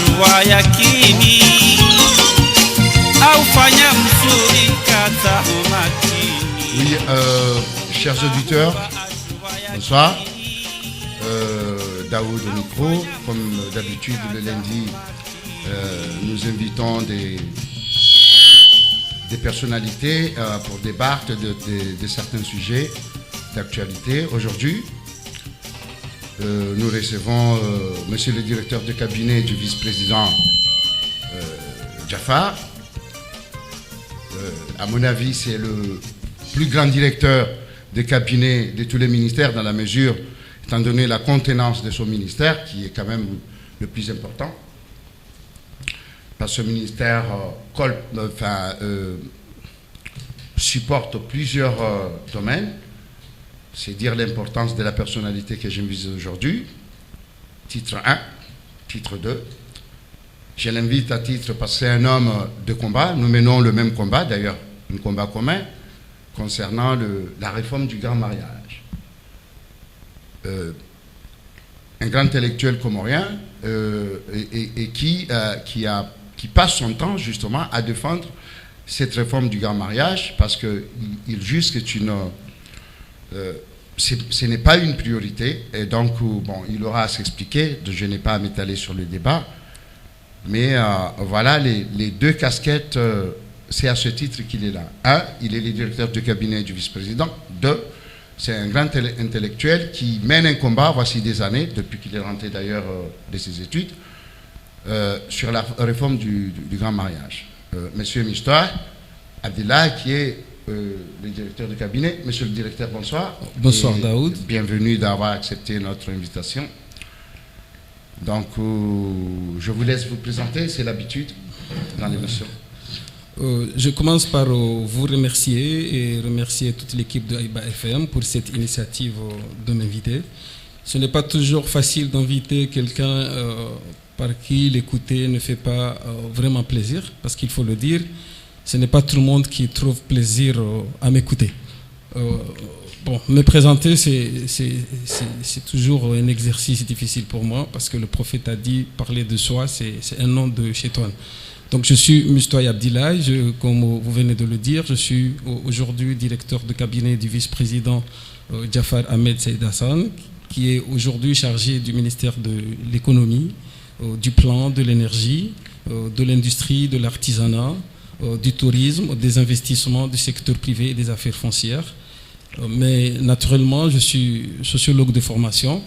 hatua ya kini au fanya mzuri kata umakini. Oui, chers auditeurs, bonsoir. Daoud au micro, comme d'habitude le lundi, nous invitons des personnalités pour débattre de certains sujets d'actualité. Aujourd'hui, nous recevons monsieur le directeur de cabinet du vice-président Jafar. À mon avis, c'est le plus grand directeur de cabinet de tous les ministères dans la mesure, étant donné la contenance de son ministère, qui est quand même le plus important. Parce que ce ministère supporte plusieurs domaines. C'est dire l'importance de la personnalité que j'invite aujourd'hui. Titre 1, titre 2. Je l'invite à titre parce que c'est un homme de combat. Nous menons le même combat, d'ailleurs, un combat commun, concernant la réforme du grand mariage. Un grand intellectuel comorien et qui passe son temps justement à défendre cette réforme du grand mariage parce qu'il juge que ce n'est pas une priorité et donc bon, il aura à s'expliquer, je n'ai pas à m'étaler sur le débat, mais voilà les deux casquettes, c'est à ce titre qu'il est là. Un, il est le directeur de cabinet du vice-président. Deux, c'est un grand intellectuel qui mène un combat, voici des années, depuis qu'il est rentré d'ailleurs de ses études, sur la réforme du grand mariage. Monsieur Mistoy Abdillahi, qui est le directeur de cabinet. Monsieur le directeur, bonsoir. Bonsoir Daoud. Bienvenue d'avoir accepté notre invitation. Donc, je vous laisse vous présenter, c'est l'habitude dans l'émission. Je commence par vous remercier et remercier toute l'équipe de Aïba FM pour cette initiative de m'inviter. Ce n'est pas toujours facile d'inviter quelqu'un par qui l'écouter ne fait pas vraiment plaisir, parce qu'il faut le dire, ce n'est pas tout le monde qui trouve plaisir à m'écouter. Bon, me présenter, c'est toujours un exercice difficile pour moi, parce que le prophète a dit, parler de soi, c'est un nom de Chétoine. Donc je suis Mistoy Abdillahi, comme vous venez de le dire, je suis aujourd'hui directeur de cabinet du vice-président Jafar Ahmed Saïd Hassan, qui est aujourd'hui chargé du ministère de l'économie, du plan, de l'énergie, de l'industrie, de l'artisanat, du tourisme, des investissements du secteur privé et des affaires foncières. Mais naturellement, je suis sociologue de formation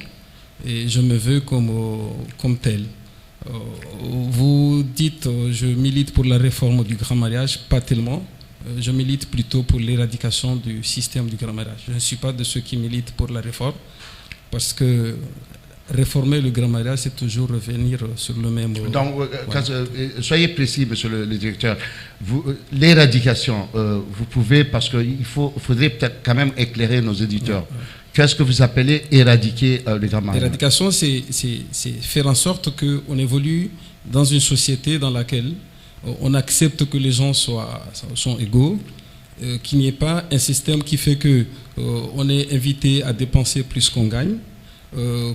et je me veux comme tel. Vous dites, je milite pour la réforme du grand mariage, pas tellement. Je milite plutôt pour l'éradication du système du grand mariage. Je ne suis pas de ceux qui militent pour la réforme, parce que réformer le grand mariage, c'est toujours revenir sur le même... Donc, soyez précis, monsieur le directeur. L'éradication, vous pouvez, parce qu'il faudrait peut-être quand même éclairer nos éditeurs. Qu'est-ce que vous appelez éradiquer le grand mariage? L'éradication, c'est faire en sorte qu'on évolue dans une société dans laquelle on accepte que les gens sont égaux, qu'il n'y ait pas un système qui fait qu'on est invité à dépenser plus qu'on gagne,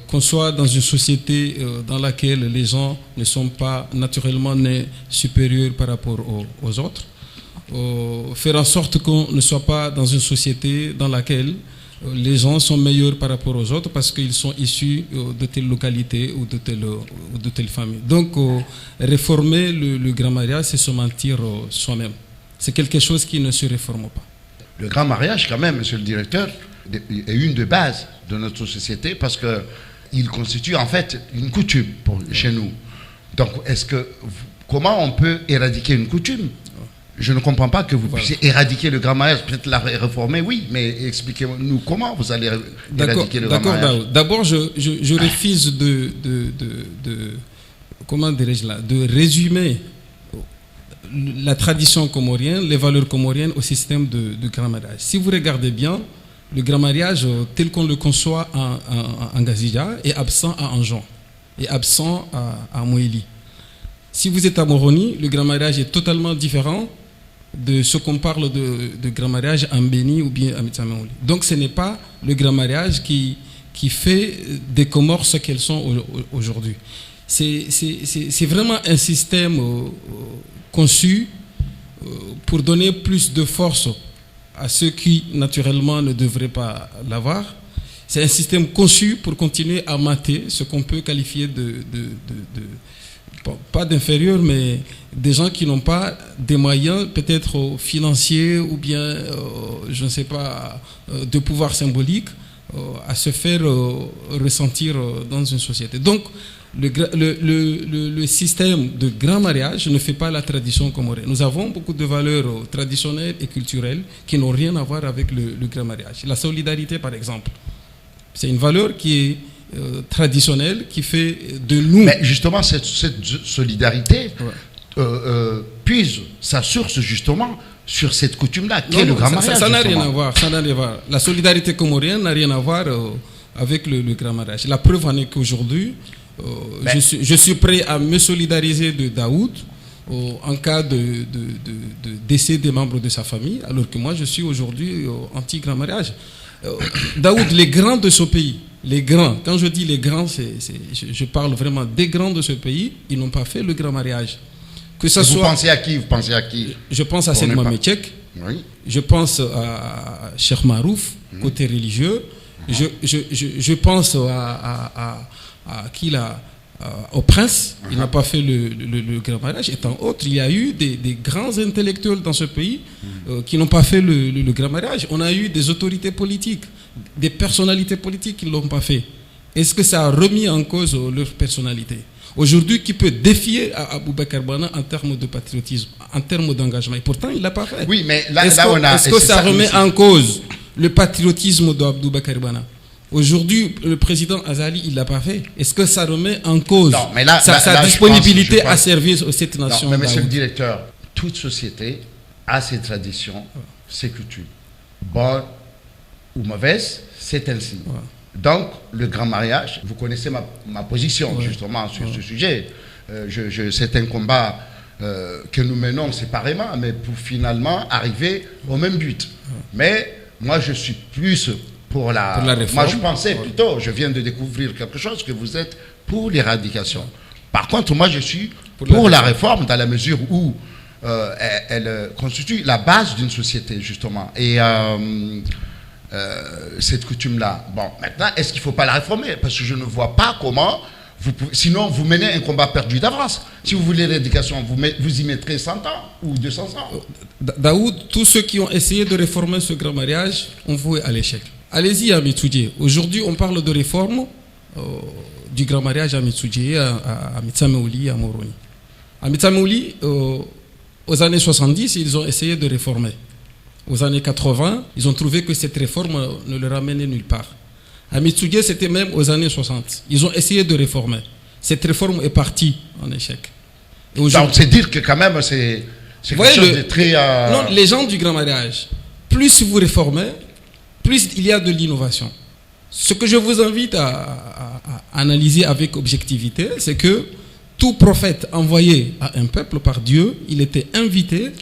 qu'on soit dans une société dans laquelle les gens ne sont pas naturellement nés supérieurs par rapport aux autres, faire en sorte qu'on ne soit pas dans une société dans laquelle les gens sont meilleurs par rapport aux autres parce qu'ils sont issus de telle localité ou de telle famille. Donc, réformer le grand mariage, c'est se mentir soi-même. C'est quelque chose qui ne se réforme pas. Le grand mariage, quand même, monsieur le directeur, est une des bases de notre société parce qu'il constitue en fait une coutume chez nous. Donc, comment on peut éradiquer une coutume? Je ne comprends pas que vous puissiez éradiquer le grand mariage, peut-être la réformer, oui, mais expliquez-nous comment vous allez éradiquer le grand mariage. D'abord, je refuse comment dirais-je là, de résumer la tradition comorienne, les valeurs comoriennes au système de grand mariage. Si vous regardez bien, le grand mariage tel qu'on le conçoit en Gazija est absent à Anjan, est absent à Moéli. Si vous êtes à Moroni, le grand mariage est totalement différent de ce qu'on parle de grand mariage en Béni ou bien à Mitsameouli. Donc ce n'est pas le grand mariage qui fait des Comores ce qu'elles sont aujourd'hui. c'est vraiment un système conçu pour donner plus de force à ceux qui, naturellement, ne devraient pas l'avoir. C'est un système conçu pour continuer à mater ce qu'on peut qualifier pas d'inférieurs, mais des gens qui n'ont pas des moyens, peut-être financiers ou bien, je ne sais pas, de pouvoir symbolique, à se faire ressentir dans une société. Donc, le système de grand mariage ne fait pas la tradition comorienne. Nous avons beaucoup de valeurs traditionnelles et culturelles qui n'ont rien à voir avec le grand mariage. La solidarité, par exemple, c'est une valeur qui est traditionnelle, qui fait de nous... Mais justement, cette solidarité puise sa source justement sur cette coutume-là, qui est le grand mariage. Ça n'a rien à voir. La solidarité comorienne n'a rien à voir avec le grand mariage. La preuve en est qu'aujourd'hui, je suis prêt à me solidariser de Daoud en cas de décès des membres de sa famille, alors que moi je suis aujourd'hui anti-grand mariage. Daoud, les grands de ce pays, les grands, quand je dis les grands, je parle vraiment des grands de ce pays, ils n'ont pas fait le grand mariage. Que ça soit, pensez à qui? Vous pensez à qui? Je pense à Selma Metchek, oui. Je pense à Cheikh Marouf, côté religieux, je pense à qui là, au prince, il n'a pas fait le grand mariage. Et tant autres, il y a eu des grands intellectuels dans ce pays qui n'ont pas fait le grand mariage. On a eu des autorités politiques, des personnalités politiques qui ne l'ont pas fait. Est-ce que ça a remis en cause leur personnalité? Aujourd'hui, qui peut défier Aboubacar Bana en termes de patriotisme, en termes d'engagement? Et pourtant, il ne l'a pas fait. Oui, mais est-ce que ça remet en cause le patriotisme d'Aboubacar Bana? Aujourd'hui, le président Azali, il ne l'a pas fait. Est-ce que ça remet en cause sa disponibilité à servir cette nation? Non, mais monsieur le directeur, toute société a ses traditions, ses coutumes. Bonnes ou mauvaises, c'est ainsi. Ouais. Donc, le grand mariage, vous connaissez ma position justement sur ce sujet. C'est un combat que nous menons séparément, mais pour finalement arriver au même but. Mais moi, je suis plus... Pour la réforme. Moi, je pensais plutôt, je viens de découvrir quelque chose, que vous êtes pour l'éradication. Par contre, moi, je suis pour la réforme dans la mesure où elle constitue la base d'une société, justement. Et cette coutume-là, bon, maintenant, est-ce qu'il ne faut pas la réformer? Parce que je ne vois pas comment, sinon vous menez un combat perdu d'avance. Si vous voulez l'éradication, vous y mettrez 100 ans ou 200 ans. Daoud, tous ceux qui ont essayé de réformer ce grand mariage ont voué à l'échec. Allez-y à Mitsoudjé. Aujourd'hui, on parle de réforme du grand mariage à Mitsoudjé, à Mitsameouli, à Moroni. À Mitsameouli, aux années 70, ils ont essayé de réformer. Aux années 80, ils ont trouvé que cette réforme ne leur amenait nulle part. À Mitsoudjé, c'était même aux années 60. Ils ont essayé de réformer. Cette réforme est partie en échec. Donc, c'est dire que quand même, c'est quelque chose de très... Non, les gens du grand mariage, plus vous réformez, plus il y a de l'innovation. Ce que je vous invite à analyser avec objectivité, c'est que tout prophète envoyé à un peuple par Dieu, il était invité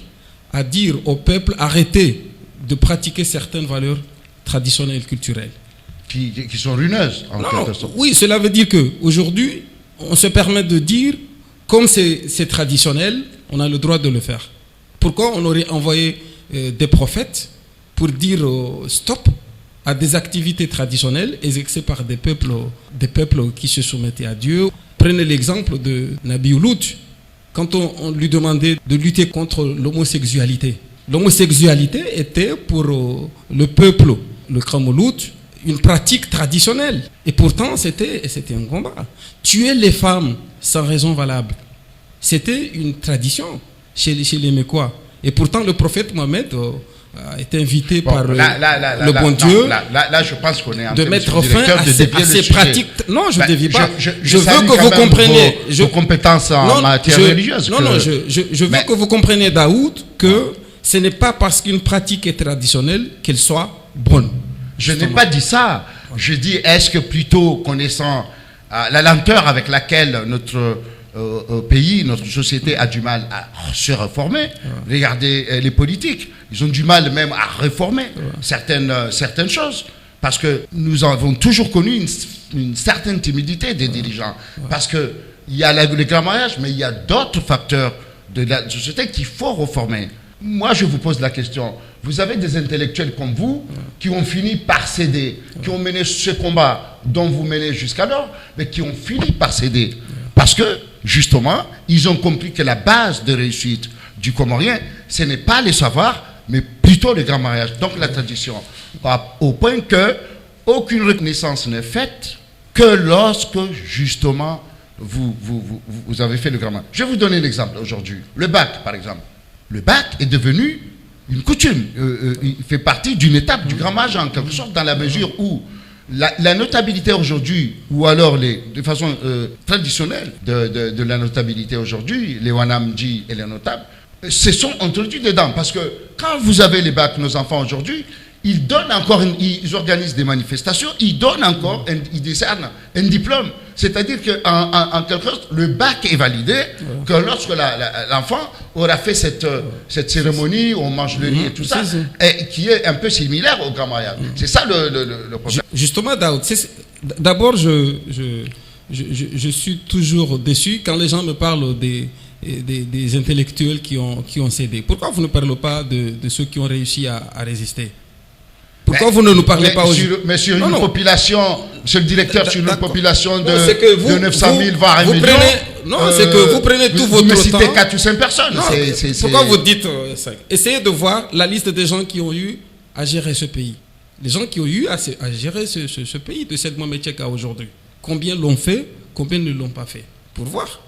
à dire au peuple, arrêtez de pratiquer certaines valeurs traditionnelles, culturelles. Qui sont ruineuses, en quelque sorte. Oui, cela veut dire qu'aujourd'hui, on se permet de dire, comme c'est traditionnel, on a le droit de le faire. Pourquoi on aurait envoyé des prophètes pour dire stop à des activités traditionnelles exercées par des peuples qui se soumettaient à Dieu? Prenez l'exemple de Nabi Lut, quand on lui demandait de lutter contre l'homosexualité. L'homosexualité était pour le peuple, le Kramoulout, une pratique traditionnelle. Et pourtant, c'était un combat. Tuer les femmes sans raison valable, c'était une tradition chez les Mécois. Et pourtant, le prophète Mohammed a été invité par le bon Dieu je pense qu'on est en de mettre fin à ces pratiques. Non, je ne dévie pas. Je veux que vous compreniez vos compétences en matière religieuse. Je veux que vous compreniez, Daoud, que ce n'est pas parce qu'une pratique est traditionnelle qu'elle soit bonne. Je n'ai pas dit ça. Je dis, est-ce que plutôt connaissant la lenteur avec laquelle notre pays, notre société a du mal à se réformer. Regardez les politiques, ils ont du mal même à réformer certaines choses. Parce que nous avons toujours connu une certaine timidité des dirigeants. Parce que il y a le grand mariage, mais il y a d'autres facteurs de la société qu'il faut reformer. Moi, je vous pose la question. Vous avez des intellectuels comme vous qui ont fini par céder, qui ont mené ce combat dont vous menez jusqu'alors, mais qui ont fini par céder. Parce que, justement, ils ont compris que la base de réussite du Comorien, ce n'est pas les savoirs, mais plutôt le grand mariage, donc la tradition. Au point que aucune reconnaissance n'est faite que lorsque, justement, vous avez fait le grand mariage. Je vais vous donner un exemple aujourd'hui. Le bac, par exemple. Le bac est devenu une coutume. Il fait partie d'une étape du grand mariage, en quelque sorte, dans la mesure où la notabilité aujourd'hui, ou alors de façon traditionnelle de la notabilité aujourd'hui, les Wanamji et les notables, se sont introduits dedans. Parce que quand vous avez les bacs, nos enfants aujourd'hui, ils donnent encore, ils organisent des manifestations, ils donnent encore, ils décernent un diplôme. C'est-à-dire qu'en quelque sorte, le bac est validé, que lorsque l'enfant aura fait cette cérémonie, où on mange le riz et tout ça, et qui est un peu similaire au grand mariage. C'est ça le problème. Justement, Daoud, d'abord, je suis toujours déçu quand les gens me parlent des intellectuels qui ont cédé. Pourquoi vous ne parlez pas de ceux qui ont réussi à résister? Pourquoi vous ne nous parlez pas aujourd'hui? Mais sur une population, monsieur le directeur, sur une population de 900 000, voire 1 million. C'est que vous prenez tout votre temps. Vous citez 4 ou 5 personnes. Pourquoi vous dites 5? Essayez de voir la liste des gens qui ont eu à gérer ce pays. Les gens qui ont eu à gérer ce pays de cette Mohamed à aujourd'hui. Combien l'ont fait, combien ne l'ont pas fait? Pour voir.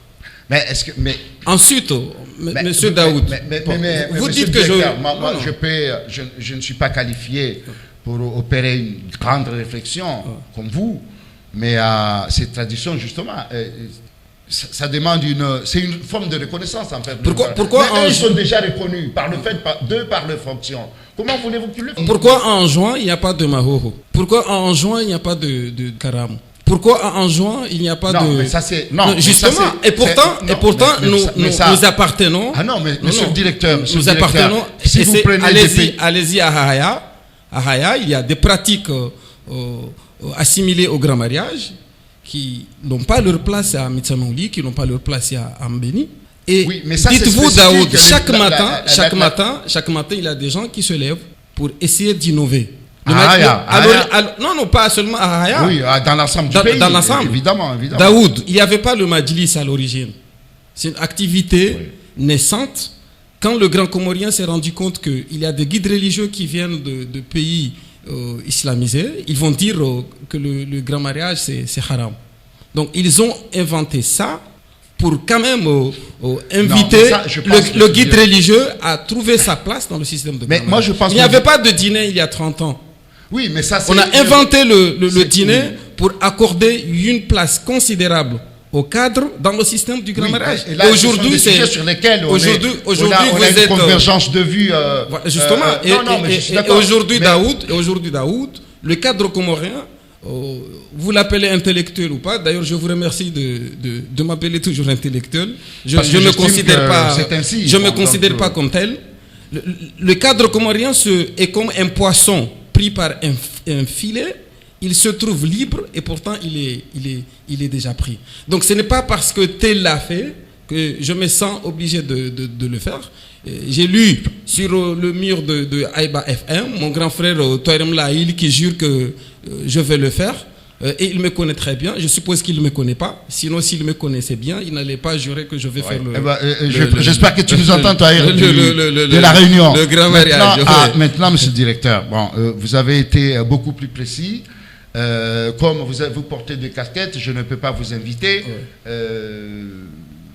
Ensuite, monsieur Daoud, vous dites que je ne suis pas qualifié pour opérer une grande réflexion comme vous, mais cette tradition, justement, ça demande c'est une forme de reconnaissance, en fait. Pourquoi ils sont déjà reconnus par le fait par leur fonction. Comment voulez-vous qu'ils le fassent? Pourquoi en juin, il n'y a pas de Mahoro? Pourquoi en juin, il n'y a pas de Karam? Pourquoi en juin, il n'y a pas de... Mais ça c'est... justement, et pourtant, nous appartenons... Ah non, mais monsieur le directeur, nous appartenons... Si vous prenez allez-y à Haya. À Haya, il y a des pratiques assimilées au grand mariage qui n'ont pas leur place à Mitsanouli, qui n'ont pas leur place à Mbeni. Et oui, dites-vous, Daoud, chaque matin, il y a des gens qui se lèvent pour essayer d'innover. Non, pas seulement à Haya. Oui, dans l'ensemble du pays. Dans l'ensemble. Évidemment. Daoud, il n'y avait pas le Majlis à l'origine. C'est une activité naissante. Quand le Grand Comorien s'est rendu compte qu'il y a des guides religieux qui viennent de pays islamisés, ils vont dire que le grand mariage, c'est haram. Donc, ils ont inventé ça pour quand même inviter le guide religieux à trouver sa place dans le système de grand mariage. Moi, je pense il n'y avait pas de dîner il y a 30 ans. Oui, mais ça, on a inventé le dîner pour accorder une place considérable au cadre dans le système du grand mariage. Et là, aujourd'hui, c'est sur lesquels on a une convergence de vues. Justement. Aujourd'hui, Daoud, le cadre comorien, vous l'appelez intellectuel ou pas. D'ailleurs, je vous remercie de m'appeler toujours intellectuel. Je ne me considère pas comme tel. Le cadre comorien est comme un poisson pris par un filet. Il se trouve libre et pourtant il est déjà pris. Donc ce n'est pas parce que tel l'a fait que je me sens obligé de le faire. J'ai lu sur le mur de Aïba FM mon grand frère Toirem Laïl qui jure que je vais le faire. Et il me connaît très bien. Je suppose qu'il ne me connaît pas. Sinon, s'il me connaissait bien, il n'allait pas jurer que je vais faire j'espère que tu nous entends, toi, de la réunion. Le grand mariage. Maintenant, monsieur le directeur, vous avez été beaucoup plus précis. Comme vous portez des casquettes, je ne peux pas vous inviter.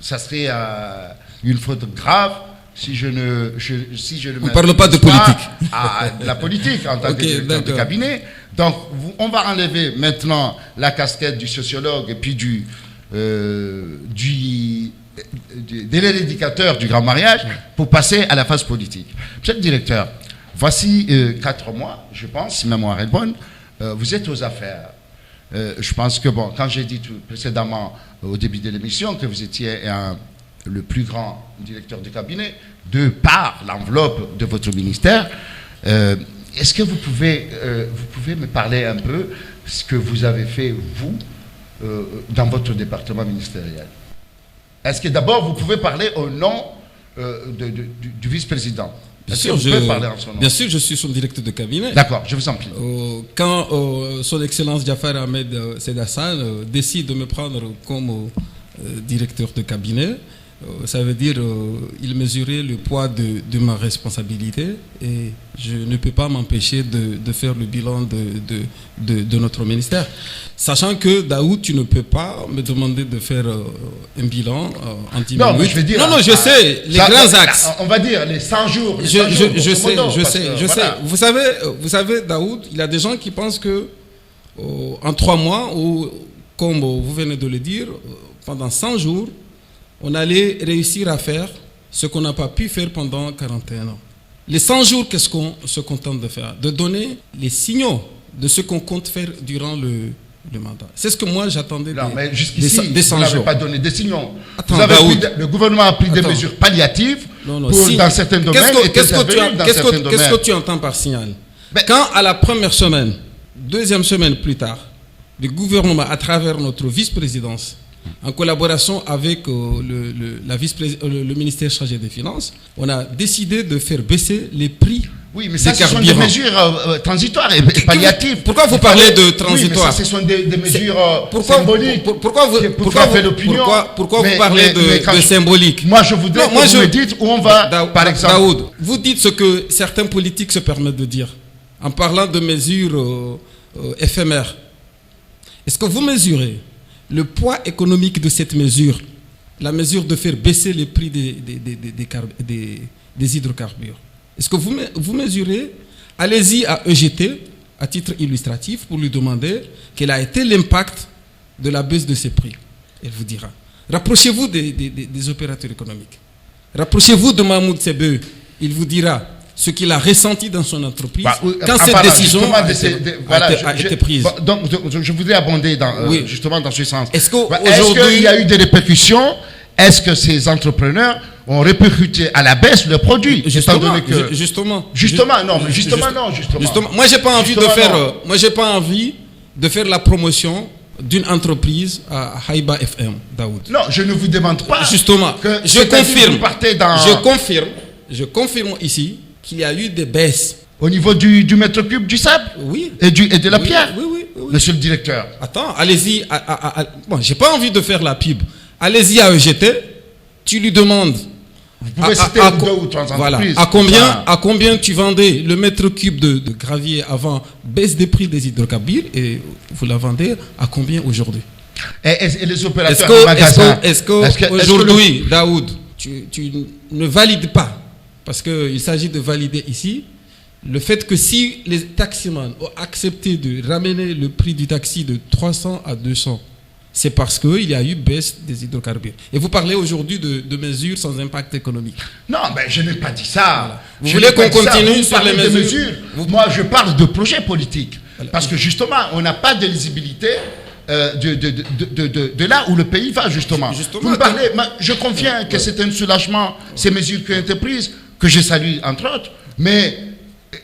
Ça serait une faute grave si je ne on ne parle pas de politique. La politique en tant que directeur de cabinet. Donc, on va enlever maintenant la casquette du sociologue et puis de l'éradicateur du grand mariage pour passer à la phase politique. Monsieur le directeur, voici 4 mois, je pense, si ma mémoire est bonne. Vous êtes aux affaires. Je pense que, quand j'ai dit précédemment, au début de l'émission, que vous étiez le plus grand directeur de cabinet, de par l'enveloppe de votre ministère, est-ce que vous pouvez me parler un peu de ce que vous avez fait, vous, dans votre département ministériel? Est-ce que d'abord vous pouvez parler au nom du vice-président? Est-ce que vous pouvez parler en son nom? Bien sûr, je suis son directeur de cabinet. D'accord, je vous en prie. Quand son Excellence Jafar Ahmed Sedassan décide de me prendre comme directeur de cabinet, ça veut dire il mesurait le poids de ma responsabilité et je ne peux pas m'empêcher de faire le bilan de notre ministère. Sachant que Daoud, tu ne peux pas me demander de faire un bilan en 10 minutes. Non, mais je vais dire... Non, je sais, les grands axes. On va dire les 100 jours. Les 100 je jours, sais. Vous savez, Daoud, il y a des gens qui pensent que en 3 mois, ou comme vous venez de le dire, pendant 100 jours, on allait réussir à faire ce qu'on n'a pas pu faire pendant 41 ans. Les 100 jours, qu'est-ce qu'on se contente de faire? De donner les signaux de ce qu'on compte faire durant le mandat. C'est ce que moi j'attendais non, mais jusqu'ici, des 100 vous n'avez jours. Pas donné des signaux. Attends, le gouvernement a pris des mesures palliatives dans certains domaines. Qu'est-ce que tu entends par signal? Quand à la première semaine, deuxième semaine plus tard, le gouvernement, à travers notre vice-présidence, en collaboration avec le ministère chargé des Finances, on a décidé de faire baisser les prix. Oui, mais ça, ce sont des mesures transitoires et palliatives. Pourquoi vous parlez de transitoires? Oui, mais ça, ce sont des mesures symboliques. Pourquoi vous parlez de symbolique? Moi, je voudrais que vous me dites où on va, par exemple. Daoud, vous dites ce que certains politiques se permettent de dire en parlant de mesures éphémères. Est-ce que vous mesurez le poids économique de cette mesure, la mesure de faire baisser les prix des hydrocarbures? Est-ce que vous mesurez? Allez-y à EGT, à titre illustratif, pour lui demander quel a été l'impact de la baisse de ces prix. Elle vous dira. Rapprochez-vous des opérateurs économiques. Rapprochez-vous de Mahmoud Sebe. Il vous dira ce qu'il a ressenti dans son entreprise quand cette décision a été prise. Donc, je voudrais abonder justement dans ce sens. Est-ce qu'il y a eu des répercussions? Est-ce que ces entrepreneurs ont répercuté à la baisse le produit? Justement, moi, j'ai pas envie de faire la promotion d'une entreprise à Haïba FM, Daoud. Non, je ne vous demande pas. Justement, je confirme ici qu'il y a eu des baisses. Au niveau du mètre cube du sable? Oui. Et de la pierre? Oui. Monsieur le directeur. Attends, allez-y. Bon, j'ai pas envie de faire la pub. Allez-y à EGT, tu lui demandes. Vous pouvez citer 2 ou 3 entreprises. Voilà. À combien tu vendais le mètre cube de gravier avant baisse des prix des hydrocarbures et vous la vendez à combien aujourd'hui? Et les opérateurs de magasins? Est-ce qu'aujourd'hui, Daoud, tu ne valides pas, parce qu'il s'agit de valider ici, le fait que si les taximans ont accepté de ramener le prix du taxi de 300 à 200, c'est parce qu'il y a eu baisse des hydrocarbures. Et vous parlez aujourd'hui de mesures sans impact économique. Non, mais je n'ai pas dit ça. Voilà. Vous voulez qu'on continue sur les mesures? Moi, je parle de projets politiques. Voilà. Parce que justement, on n'a pas de lisibilité de là où le pays va, justement. Vous me parlez, je conviens que c'est un soulagement, ces mesures qui ont été prises, que je salue entre autres. Mais,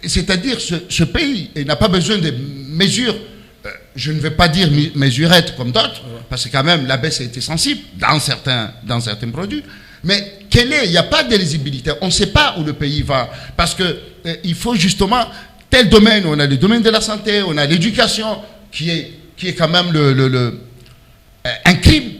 c'est-à-dire, ce pays n'a pas besoin de mesures. Je ne vais pas dire mesurettes comme d'autres, parce que quand même la baisse a été sensible dans certains produits. Mais il n'y a pas de lisibilité. On ne sait pas où le pays va. Parce que il faut justement tel domaine. On a le domaine de la santé, on a l'éducation, qui est quand même un crime.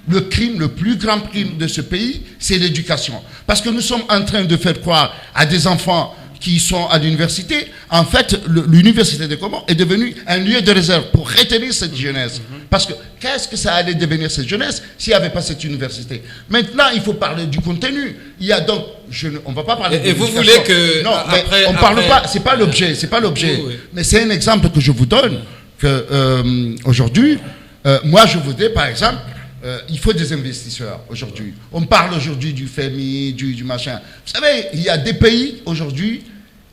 Le crime, le plus grand crime de ce pays, c'est l'éducation. Parce que nous sommes en train de faire croire à des enfants qui sont à l'université, en fait, l'université de Comores est devenue un lieu de réserve pour retenir cette jeunesse. Parce que qu'est-ce que ça allait devenir cette jeunesse s'il n'y avait pas cette université? Maintenant, il faut parler du contenu. Il y a donc, on ne va pas parler de et vous voulez que... Non, mais on ne parle pas, c'est pas l'objet, c'est pas l'objet. Oui. Mais c'est un exemple que je vous donne, que aujourd'hui, moi je voudrais par exemple, il faut des investisseurs aujourd'hui. On parle aujourd'hui du FMI, du machin. Vous savez, il y a des pays aujourd'hui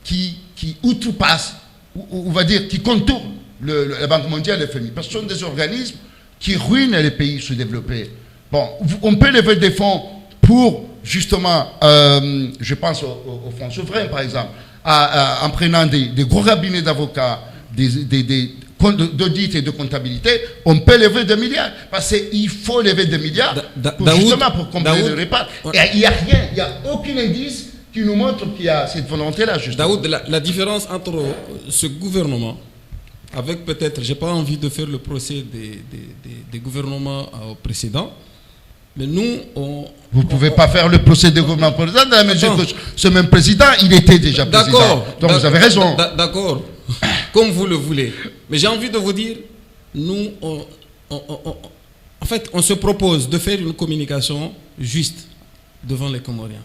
qui outrepassent, ou on va dire, qui contournent la Banque mondiale et le FMI. Parce que ce sont des organismes qui ruinent les pays sous-développés. Bon, on peut lever des fonds pour, justement, je pense aux fonds souverains, par exemple, en prenant des gros cabinets d'avocats, des d'audit et de comptabilité, on peut lever 2 milliards. Parce qu'il faut lever 2 milliards justement pour combler le repas. Et il n'y a rien, il n'y a aucun indice qui nous montre qu'il y a cette volonté-là, justement. Daoud, la différence entre ce gouvernement, avec peut-être, je n'ai pas envie de faire le procès des gouvernements précédents, mais nous, vous ne pouvez pas faire le procès des gouvernements précédents dans la mesure que ce même président, il était déjà président. Donc vous avez raison. D'accord, comme vous le voulez. Mais j'ai envie de vous dire, nous, en fait, on se propose de faire une communication juste devant les Comoriens.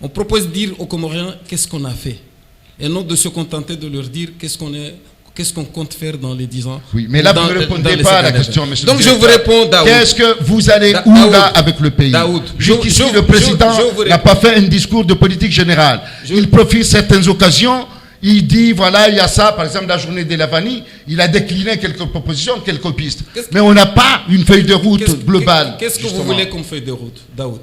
On propose de dire aux Comoriens qu'est-ce qu'on a fait, et non de se contenter de leur dire qu'est-ce qu'on compte faire dans les 10 ans. Oui, mais là, vous ne répondez pas à la question, monsieur. Donc, je vous réponds, Daoud. Qu'est-ce que vous allez où là avec le pays? Jusqu'ici, le président n'a pas fait un discours de politique générale. Il profite certaines occasions. Il dit, voilà, il y a ça, par exemple, la journée de la vanille, il a décliné quelques propositions, quelques pistes. Mais on n'a pas une feuille de route globale. Qu'est-ce que vous voulez comme feuille de route, Daoud?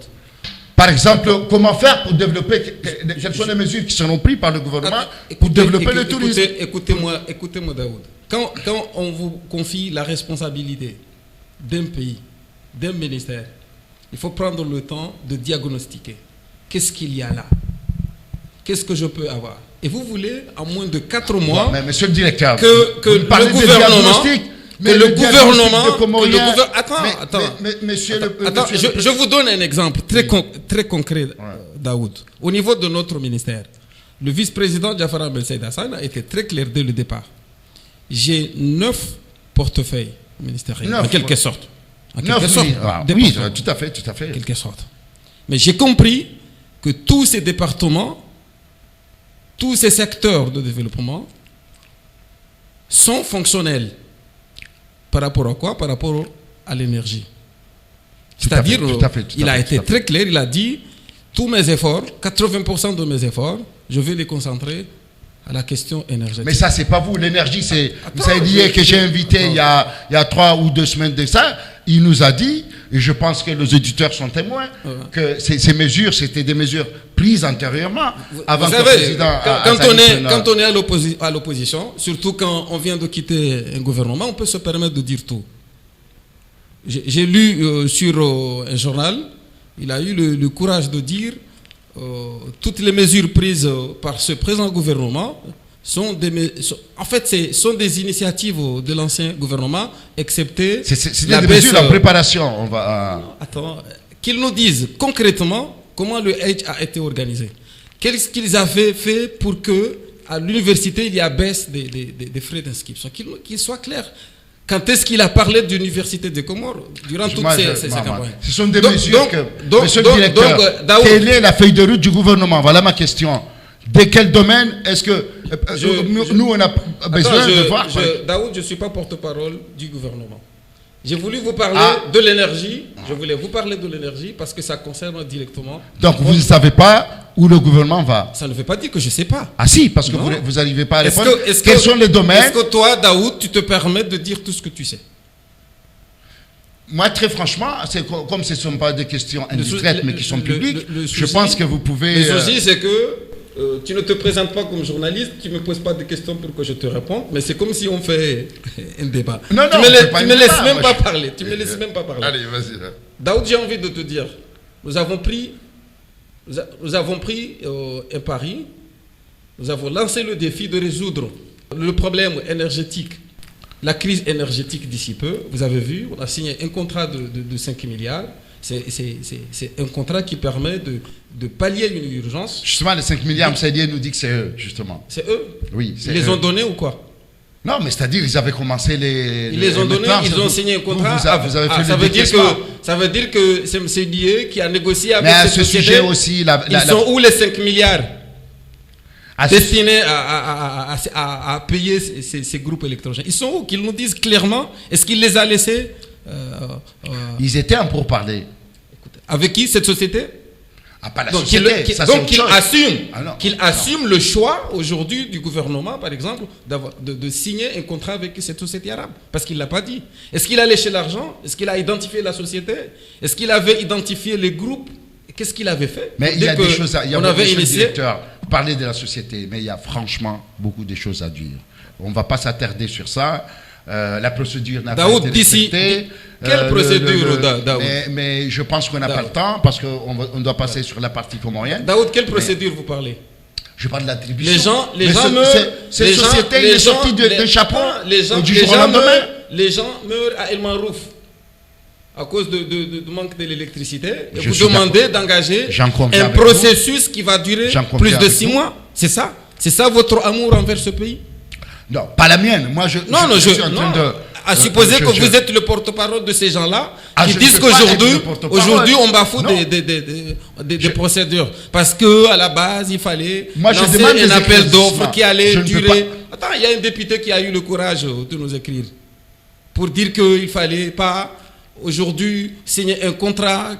Par exemple, comment faire pour développer, quelles sont les mesures qui seront prises par le gouvernement pour développer le tourisme? Écoutez-moi, Daoud. Quand on vous confie la responsabilité d'un pays, d'un ministère, il faut prendre le temps de diagnostiquer. Qu'est-ce qu'il y a là? Qu'est-ce que je peux avoir? Et vous voulez, en moins de 4 mois, non, mais monsieur le directeur, que le gouvernement... Mais le gouvernement... Attends, monsieur, je vous donne un exemple très concret, Daoud. Au niveau de notre ministère, le vice-président Jafara Ben Saïd Hassan a été très clair dès le départ. J'ai 9 portefeuilles ministériels, en quelque sorte. Oui, tout à fait. En quelque sorte. Mais j'ai compris que tous ces départements, tous ces secteurs de développement sont fonctionnels. Par rapport à quoi? Par rapport à l'énergie. C'est-à-dire, il a été très clair, il a dit, tous mes efforts, 80% de mes efforts, je vais les concentrer à la question énergétique. Mais ça, c'est pas vous. L'énergie, c'est... Vous savez, hier que j'ai invité il y a 3 ou 2 semaines de ça, il nous a dit, et je pense que nos éditeurs sont témoins, que ces mesures, c'était des mesures prises antérieurement, avant que le président... Quand on est à l'opposition, surtout quand on vient de quitter un gouvernement, on peut se permettre de dire tout. J'ai lu sur un journal, il a eu le courage de dire toutes les mesures prises par ce présent gouvernement sont des initiatives de l'ancien gouvernement, excepté c'est des mesures en préparation. Attends, qu'ils nous disent concrètement comment le H a été organisé. Qu'est-ce qu'ils avaient fait pour que à l'université il y a baisse des frais d'inscription. Qu'il soit clair. Quand est-ce qu'il a parlé d'université des Comores durant toutes ces campagnes? Ce sont des mesures monsieur le directeur, quelle est la feuille de route du gouvernement? Voilà ma question. De quel domaine est-ce que nous on a besoin de voir? Daoud, je ne suis pas porte-parole du gouvernement. J'ai voulu vous parler de l'énergie. Je voulais vous parler de l'énergie parce que ça concerne directement. Donc vous ne savez pas où le gouvernement va? Ça ne veut pas dire que je ne sais pas. Ah si, parce que vous n'arrivez pas à répondre. Quels sont les domaines? Est-ce que toi, Daoud, tu te permets de dire tout ce que tu sais? Moi, très franchement, comme ce ne sont pas des questions indiscrètes, mais qui sont publiques, je pense que vous pouvez... Le souci, c'est que tu ne te présentes pas comme journaliste, tu ne me poses pas de questions pour que je te réponde, mais c'est comme si on fait un débat. Non, tu me laisses même pas parler. Tu me laisses même pas parler. Allez, vas-y. Daoud, j'ai envie de te dire, nous avons pris un pari, nous avons lancé le défi de résoudre le problème énergétique, la crise énergétique d'ici peu. Vous avez vu, on a signé un contrat de 5 milliards. C'est un contrat qui permet de pallier une urgence. Justement, les 5 milliards, M. nous dit que c'est eux, justement. C'est eux? Oui, Ils les ont donnés ou quoi? Non, mais c'est-à-dire ils avaient commencé Ils les ont donnés, ils ont signé un contrat. Vous avez fait ça veut dire que c'est M. Dié qui a négocié avec cette société. Mais à ce sujet aussi... Ils sont où les 5 milliards destinés à payer ces groupes électrogènes? Ils sont où? Qu'ils nous disent clairement. Est-ce qu'il les a laissés ils étaient en pourparlers. Avec qui, cette société? Pas la société. Qu'il assume le choix aujourd'hui du gouvernement, par exemple, de signer un contrat avec cette société arabe. Parce qu'il ne l'a pas dit. Est-ce qu'il a léché l'argent? Est-ce qu'il a identifié la société? Est-ce qu'il avait identifié les groupes? Qu'est-ce qu'il avait fait? Mais il y a des choses à dire. Vous parlez de la société, mais il y a franchement beaucoup de choses à dire. On ne va pas s'attarder sur ça. la procédure n'a pas Daoud, été d'ici- respectée. quelle procédure, Daoud? Mais je pense qu'on n'a pas le temps parce qu'on doit passer sur la partie comorienne. Daoud, quelle procédure vous parlez? Je parle de l'attribution. Les gens meurent. Cette société est sortie d'un chapeau du jour au lendemain. Les gens meurent à El Marouf à cause du manque de l'électricité. Et Je vous suis demandez d'engager J'en conviens un avec processus qui va durer J'en conviens plus de avec 6 vous. mois. C'est ça? C'est ça votre amour envers ce pays? Non, pas la mienne. Moi, je suis en train de. À supposer je- que je- vous êtes le porte-parole de ces gens-là qui je ne disent peux pas qu'aujourd'hui, être le porte-parole. aujourd'hui, on bafoue Non. des procédures. Parce que à la base, il fallait Moi, je lancer demande des un appel éclaircissements. d'offres qui allait Je ne peux durer. Attends, il y a un député qui a eu le courage de nous écrire pour dire qu'il ne fallait pas aujourd'hui signer un contrat,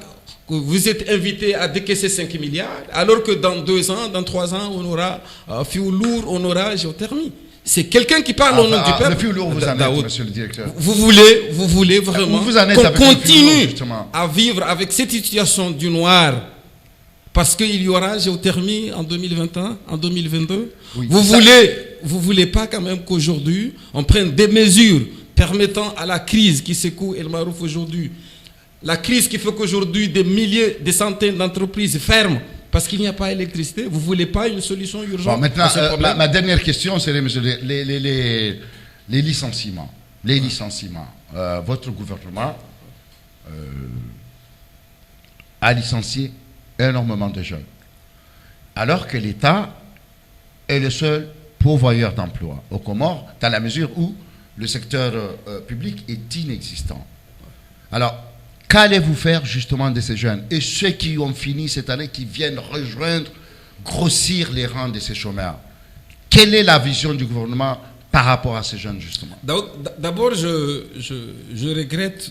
que vous êtes invité à décaisser 5 milliards, alors que dans 2 ans, dans 3 ans, on aura fioul lourd, on aura géothermie. C'est quelqu'un qui parle au nom du peuple. Le fioul lourd, vous en êtes, Daoud. monsieur le directeur. Vous voulez vraiment Où vous en êtes qu'on avec le fioul lourd, continue justement à vivre avec cette situation du noir parce qu'il y aura géothermie en 2021, en 2022. Oui. Vous voulez pas quand même qu'aujourd'hui on prenne des mesures permettant à la crise qui secoue El Marouf aujourd'hui, la crise qui fait qu'aujourd'hui des milliers, des centaines d'entreprises ferment parce qu'il n'y a pas d'électricité. Vous voulez pas une solution urgente Bon, maintenant, à ce problème? ma dernière question, c'est monsieur, les licenciements. Les licenciements. Votre gouvernement a licencié énormément de jeunes. Alors que l'État est le seul pourvoyeur d'emploi aux Comores, dans la mesure où le secteur public est inexistant. Alors, qu'allez-vous faire justement de ces jeunes et ceux qui ont fini cette année, qui viennent rejoindre, grossir les rangs de ces chômeurs? Quelle est la vision du gouvernement par rapport à ces jeunes justement? D'abord, je regrette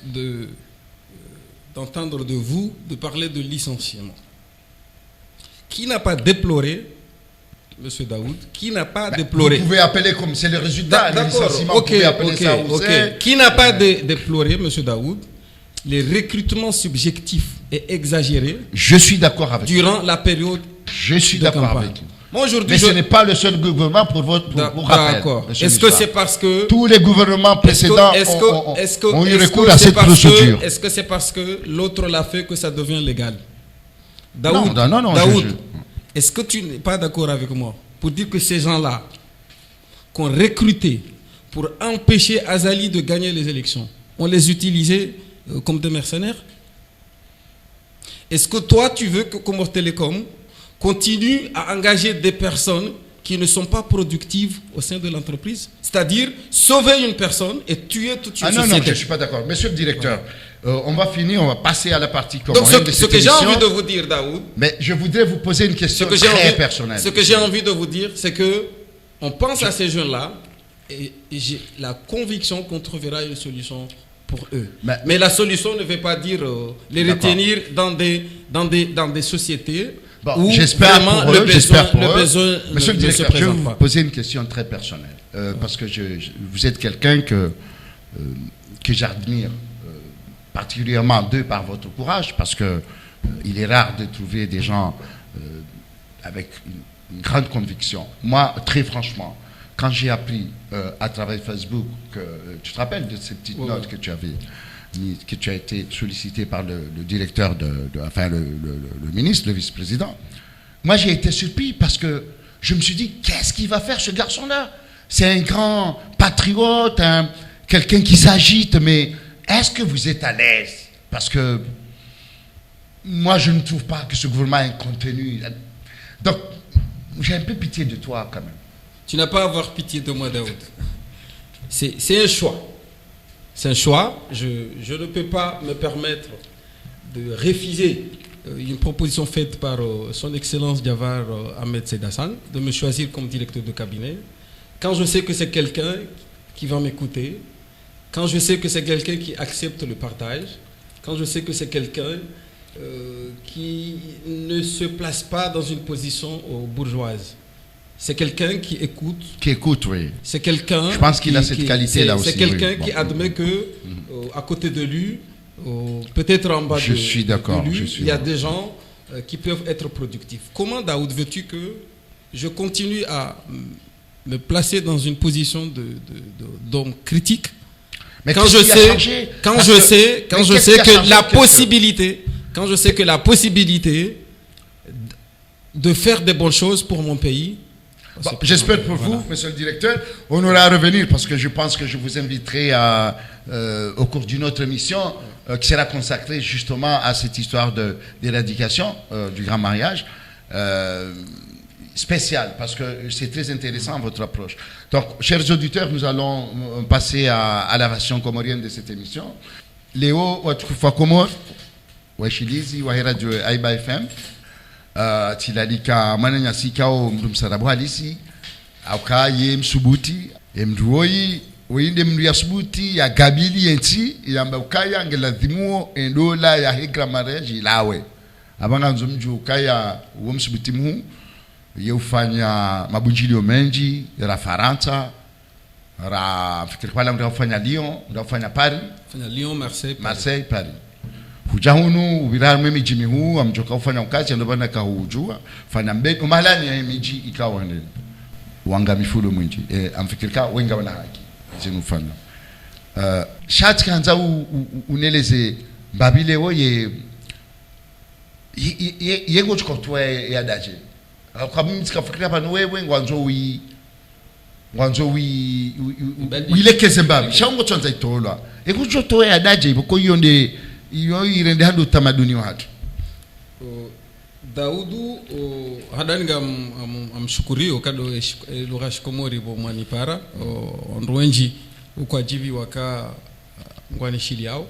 d'entendre de vous de parler de licenciement. Qui n'a pas déploré, Monsieur Daoud, qui n'a pas déploré? Vous pouvez appeler comme c'est le résultat, le licenciement, vous pouvez appeler ça où c'est. Qui n'a pas déploré, Monsieur Daoud, les recrutements subjectifs et exagérés Je suis d'accord avec vous. durant la période Je suis de d'accord campagne? avec vous. Moi, aujourd'hui, Mais ce n'est pas le seul gouvernement pour rappel. D'accord. monsieur Est-ce que Misra. c'est parce que Tous les gouvernements précédents ont eu recours à cette procédure. Est-ce que c'est parce que l'autre l'a fait que ça devient légal? Non, Daoud, je- est-ce que tu n'es pas d'accord avec moi pour dire que ces gens-là qu'on recrutait pour empêcher Azali de gagner les élections, on les utilisait comme des mercenaires? Est-ce que toi, tu veux que Comores Télécom continue à engager des personnes qui ne sont pas productives au sein de l'entreprise? C'est-à-dire sauver une personne et tuer toute une société. Non, je ne suis pas d'accord. Monsieur le directeur, on va finir, on va passer à la partie Donc, comorienne de ce cette que j'ai émission. envie de vous dire, Daoud, Mais je voudrais vous poser une question ce très personnelle. que j'ai envie de vous dire, c'est que on pense à ces jeunes-là et j'ai la conviction qu'on trouvera une solution pour eux. Mais la solution ne veut pas dire les D'accord. retenir dans des sociétés Bon, où j'espère vraiment pour le eux, besoin, j'espère pour le eux. besoin Monsieur le ne se directeur, je vais présente vous pas. poser une question très personnelle. Parce que vous êtes quelqu'un que j'admire particulièrement par votre courage, parce que il est rare de trouver des gens avec une grande conviction. Moi, très franchement, quand j'ai appris à travers Facebook que tu te rappelles de ces petites notes que tu avais mis, que tu as été sollicité par le directeur enfin le ministre, le vice-président, moi j'ai été surpris parce que je me suis dit, qu'est-ce qu'il va faire ce garçon-là? C'est un grand patriote, quelqu'un qui s'agite, mais est-ce que vous êtes à l'aise? Parce que moi je ne trouve pas que ce gouvernement ait un contenu. Donc j'ai un peu pitié de toi quand même. Tu n'as pas à avoir pitié de moi, Daoud. C'est un choix. C'est un choix. Je ne peux pas me permettre de refuser une proposition faite par son Excellence Diawar Ahmed Seydassan de me choisir comme directeur de cabinet. Quand je sais que c'est quelqu'un qui va m'écouter, quand je sais que c'est quelqu'un qui accepte le partage, quand je sais que c'est quelqu'un qui ne se place pas dans une position bourgeoise. C'est quelqu'un qui écoute. Qui écoute, oui. C'est quelqu'un. Je pense qu'il a cette qualité-là aussi. C'est quelqu'un oui. qui admet que à côté de lui, peut-être en bas je suis d'accord, de lui, il y a des gens qui peuvent être productifs. Comment, Daoud, veux-tu que je continue à me placer dans une position d'homme critique Mais quand je sais que la possibilité, quand je sais que la possibilité de faire des bonnes choses pour mon pays. Bon, j'espère pour vous, monsieur le directeur, on aura à revenir parce que je pense que je vous inviterai au cours d'une autre émission qui sera consacrée justement à cette histoire d'éradication du grand mariage. Spécial, parce que c'est très intéressant votre approche. Donc, chers auditeurs, nous allons passer à la version comorienne de cette émission. Léo, watukufa Komor, washilizi wa radio Aiba FM, tilalika mananya sikao mdumsarabu halisi, auka ye msubuti, mduoi, wende mdu ya subuti, ya gabili yenti, ya mbukaya ngeladhimuo, endola ya hegra mareji ilawe. Abanga nzumju ukaya uomsubuti muhu, yeufanya mabunjilio mengi ra Faransa ra fikiri pala mtafanya Lyon, mtafanya Paris, fanya Lyon, Marseille, Paris. Hujahunu ubiraro mimi jimi huu amjoka ufanya ukazi ndo bana ka hujua fanya mbeko malani ya miji ikawa ndani wanga mifulo mwingi amfikiri ka wenga wana haki zinu fanya shati kanza uneleze mbabile wo ye ngo chukotwa ya daje kwa mimi sikafikiria hapa wewe ngwanzo wilekeze mbabi shaungo tonza itolwa ekucho toya adaje iboko yonde iyo irende hadu tamaduni watu Daudu hadani amshukurio kado lugha shikomori bo mwanipara ondwenji uko ajivi waka ngwani shili yao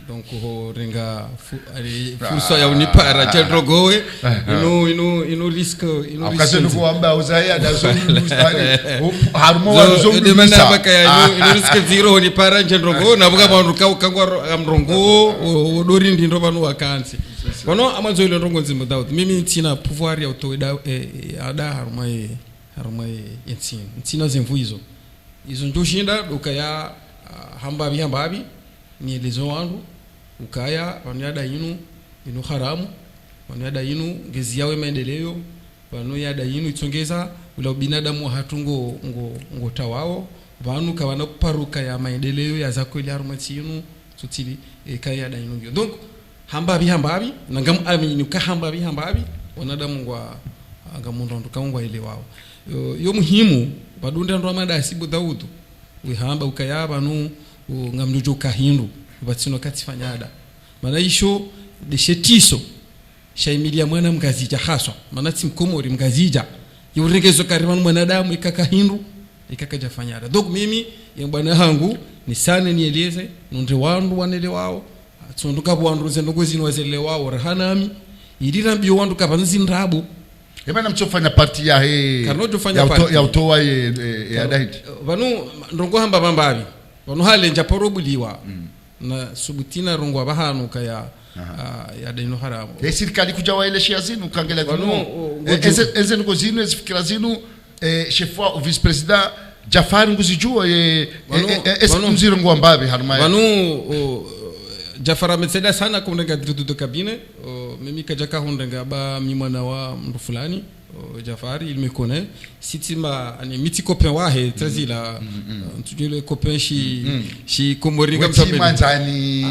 donc ho renga fursa ya unipara chendrogowe ino risk akazo kuamba uzaya dazo mustari harmo wazo demanda baka ino risk zero unipara chendrogo na buka banduka ukangwa amrongo dorindi ndo banu wakansi kono amazo ile ndongo nzimo Daud mimi tina pouvoir ya utoeda ada harumai tina zemvu hizo njoshinda ukaya hambabi ni lezo wangu ukaya wanyada inu haramu wanyada inu ngezi yawe maendeleo wanyada inu itongeza ula binadamu hatungo ngo tawao vanu kawana kuparuka ya maendeleo ya zakweli harumati inu tutili kaya da inu donc hambabi nangam amini ka hambabi wanadamu ngwa ngamundo ndukangwa ile wao yo muhimu badunda ndo amada asibu Daudu wihamba ukaya banu ngamdujo kahindu batsino katifanyada maana isho deshetiso shaimilia mwana mgazija haswa maana timkomori mgazija yuregezo kariban mwanadamu ikakahindu ikakajafanyada donc mimi ya bwana hangu ni sana nieleze nonde wandu wanele wao tsonduka bwandu zendo zino wazele wao rahanami irira mbio wandu kabanzi ndabu ebana mtsofanya parti ya ya utoa ya daidi banu ndongo hamba bambabi banu hale njaporobuliwa na subutina rongwa bahanu kaya ya daino haramu serikali kuja waeleshia zinu kangela dinu enze ngo zinu zifikira zinu chefwa vice president Jafar nguzijua mziro ngo ambabe harumaya banu Jafara metseda sana kundenga directeur de cabinet mimi kajaka hundenga ba mimwana wa mtu fulani Jafari il me connaît sitima ani miti copain wahe tazila tujule copain shi komori kama sababu manzani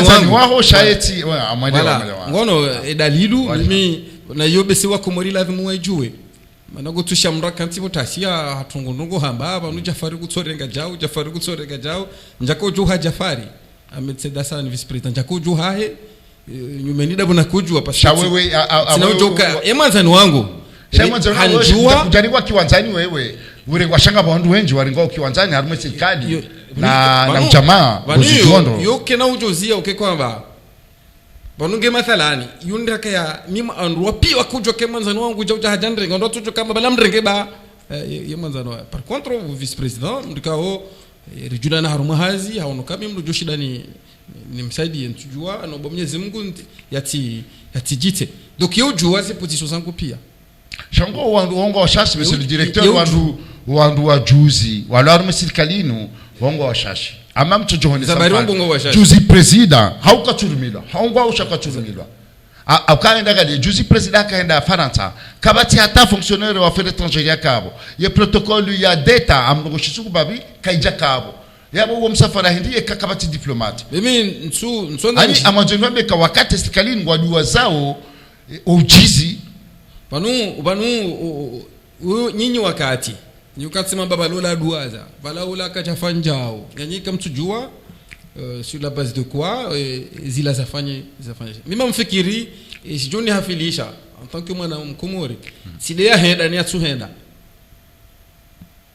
wangu waho shaeti amwelewa ngono edalilu mimi na yobese wa komori lazima wajue manago tushamra kanti botasia hatungo ndongo hamba aba Jafari kutsorenga jao njako juha Jafari ametseda sana vice president njako juha he nyumenida bona kujua pasi shawewe sinajoka emanzani wangu hanjua kujariwa kiwanzani wewe ure washanga bandu wengi waringa kiwanzani harimo serikali na mjamaa uzijondo yoke na ujozia kwamba banunge mathalani yunda kaya mima andwa pia kujua kemanzani wangu jauja hajandre ndo tujo kama bala mrenge ba yemanzani par contre vice president ndikao rijuna na haruma hazi haono kama mdu joshida ni msaidi ntujua anoba Mwenyezi Mungu yatijite donc yo jua ces positions zangu pia shango wangu washashi monsieur le directeur wandu wa juzi walarume serikalinu wangu washashi ama mtojohoni juzi president haukachurumilwa haungwa ushakachurumilwa akaenda gade juzi president akaenda Faransa kabati hata fonctionnaire wa affaires étrangères kabo ye protocole ya data amngo shisuku babi kaija kabo yabo msafara hindi kakabati diplomati mimi nsonda ani amajeno beka wakati serikalini ngwajua zao ujizi banu nyinyi wakati nyukatsema baba lola duaza vala ula kachafanjao nyanyika mtujua sur la base de quoi zila zafanye mimi mfikiri sijoni hafilisha en tant que mwana mkomori sidea henda ni atsuhenda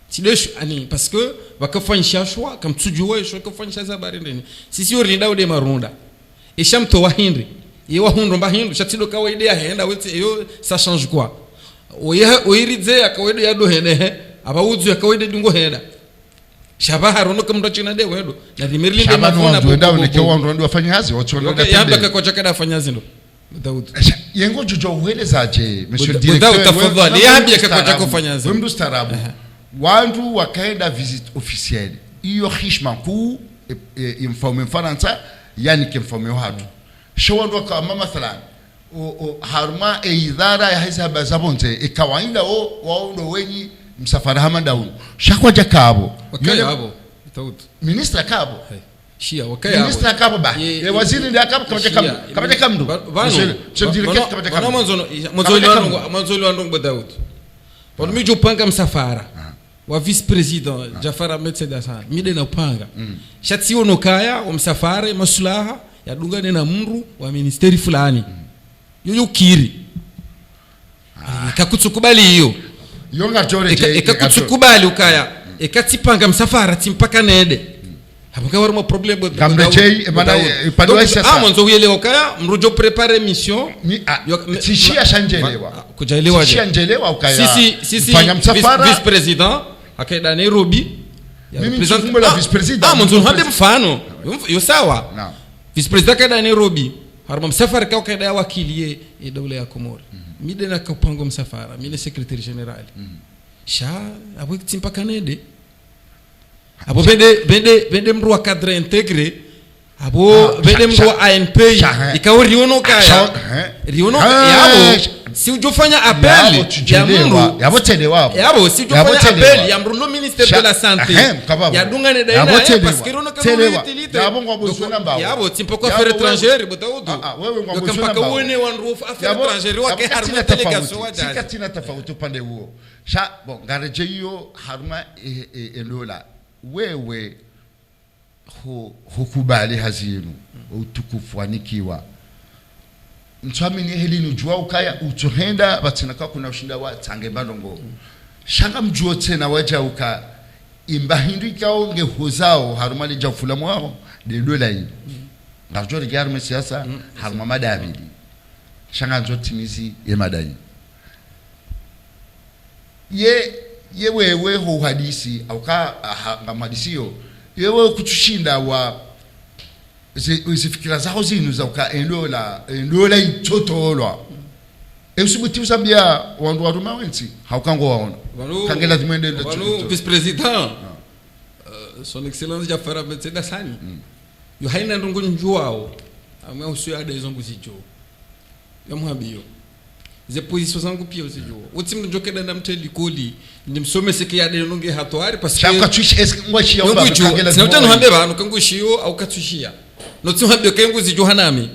sidesho ani parce que bakafanyisha shwa kamtujua shwa kafanyisha zabari ndeni sisi yorinda ode marunda eshamto wahindri yewa hundo mbahindu chatido kawa idea henda wete yo ça change quoi oyiridze akawede yado hene abawuzu akawede dingo henda shabaha rono kamdo china de wedo na dimerli de mafona ndio ndio wando wafanya hazi watu ndio yamba kwa chakada afanya zindo Daud yengo jojo uelezaje monsieur directeur Daud tafadhali yambia kwa chako fanya zindo mdu starabu wandu wakaenda visit officielle iyo hishma ku informe Faransa yani kimforme watu shawando kama mathalan harma idara ya hisabu zabonze kawaida wao wenyi msafara hamanda shakwa jakabo wakaya hapo Daud ministra kabo shia wakaya hapo ministra kabo ba waziri ndio kabo kama jakamdu sio directeur kama jakamdu mwanzo wangu Daud kwa mimi jupanga msafara wa vice president Jafar Ahmed Said Hassan mide na upanga shati onokaya wa msafara maslaha yadungane na mru wa ministeri fulani yoyo kiri kakutsukubali hiyo yonga jore kakutsukubali ukaya ekatipanga msafara timpaka nede hapo wari mo problem kamrejei maana ipadwa sasa mwanzo uyelewa ukaya mrujo prepare mission tishia shanjelewa kujaelewa tishia njelewa ukaya sisi fanya msafara vice president akaenda Nairobi mimi mfungo la vice president mwanzo hande mfano yo sawa vice president akaenda Nairobi harma msafara kwa kaida wakili ya dola ya Komoro mide na kapango msafara mimi secretary general sha abo timpaka nede abo bende mru wa cadre intégré abo bende mru wa ANP ikawa riono kaya riono yabo si ujofanya appel ya mru yabo tele wao yabo si ujofanya appel ya mru no ministère de la santé ya dungane daina parce que riono kama utilité yabo ngobosona mbao yabo timpoko affaires étrangères botaudu wewe ngobosona mbao wone wanru affaires étrangères wake harma delegation wajaji sikatina tofauti upande huo sha bon ngareje hiyo harma elola wewe hukubali hazinu utukufu anikiwa mtwamini helinu jua ukaya utohenda batinaka kuna ushinda wa tange balongo shanga mjuo tena waja uka imbahindika onge hozao haruma lija fulamu wao de dola hii ngajori garme siasa haruma madabili shanga njotimizi ye madai ye wewe ho hadisi au ka ngamadisio yewe kutushinda wa zifikira zao zinu za uka endola itotolwa eusibuti usambia wandu waruma wensi haukango waona kangela zimende vice president son excellence Jafar Ahmed Said Hassan yo haina ndongo njuao amwe usiyo ada izongo zijo yamwabio ze position zangu pia usijo utimdo jokeda na mteli koli ndimsome sike ya de nonge hatwari parce que shaka tushi eske ngwashi ya baba kangela sinotano hambe banu kangushio au katushia notsi hambe kengu zijo hanami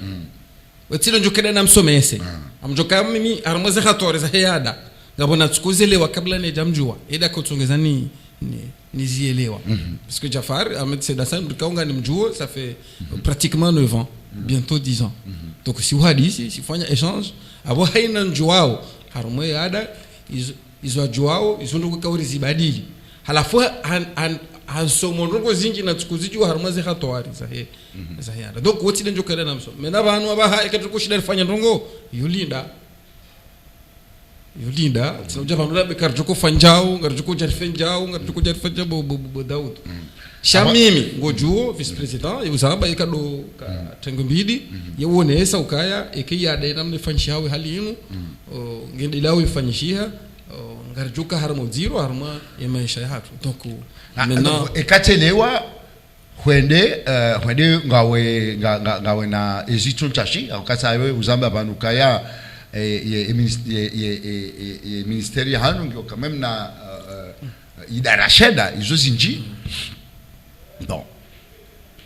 wetilo jokeda na msomese amjoka mimi armoze hatwari za heyada ngabona tukuzelewa kabla ne jamjua eda kutongeza ni zielewa parce que Jafar Ahmed Said Hassan kaunga ni mjuo ça fait pratiquement 9 ans bientôt 10 ans donc si hadisi si fanya échange abo haina njuao harumwe ada izo juao izo ndo kauri zibadili halafu hansomo ndo zinji na tukuzijua harumwe ze hatwari za heyada donc woti ndio kala namso mena banu abaha ikatukushida fanya ndongo yulinda sinoja vanula bekarjoko fanjao ngarjoko jarfenjao ngarjoko jarfenja bo Daud shamimi ngojuo vice president yuzamba ikado tengo mbidi yewonesa ukaya ekiyade namne fanshawe halinu ngendilawe fanyishiha ngarjuka harmo zero harma yemaisha yatu donc maintenant ekatelewa hwende ngawe na ezito chashi akasawe uzamba banukaya ministeri hanu ngio quand même na idara sheda izo zinji bon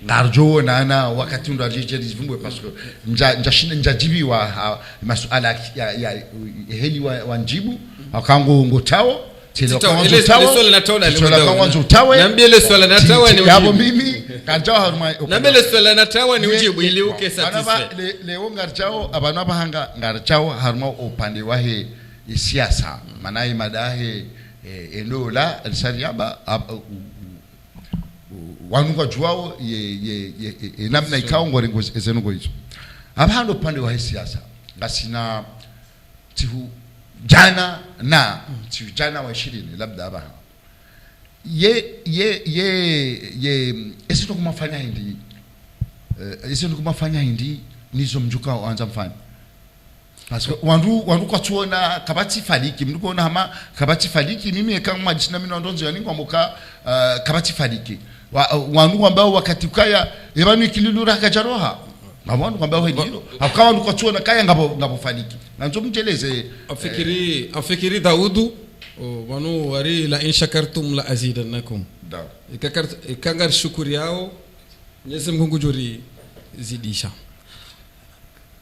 ngarjo na wakati ndo ajijeri zivumbwe parce que njajibi wa masuala ya heli wa njibu akango ngotao tilo kango tawe niambie ile swala na tawa ni ujibu mimi kanjao haruma niambie ile swala na tawa ni ujibu ili uke satisfait leo ngarjao abantu abahanga ngarjao haruma upande wa he siasa manai madahe eneo la sariaba wanunga juao ye namna ikao ngorengo ezengo hizo abahando pande wa siasa ngasina tihu jana wa 20 labda aba esito kumafanya hindi nizo mjuka wanza mfano parce que wandu kwa tuona kabati faliki mndu kuona hama kabati faliki mimi kama majina mimi ndonzo yani kwa mboka kabati faliki wandu ambao wakati kaya ebanu kililura kajaroha mabwandu kwamba wewe hilo akawa ndo kwa tuona kaya ngabo faliki na nzo mjeleze afikiri Daudu wanu wari la in shakartum la azidannakum ikangar shukuri yao Mwenyezi Mungu juri zidisha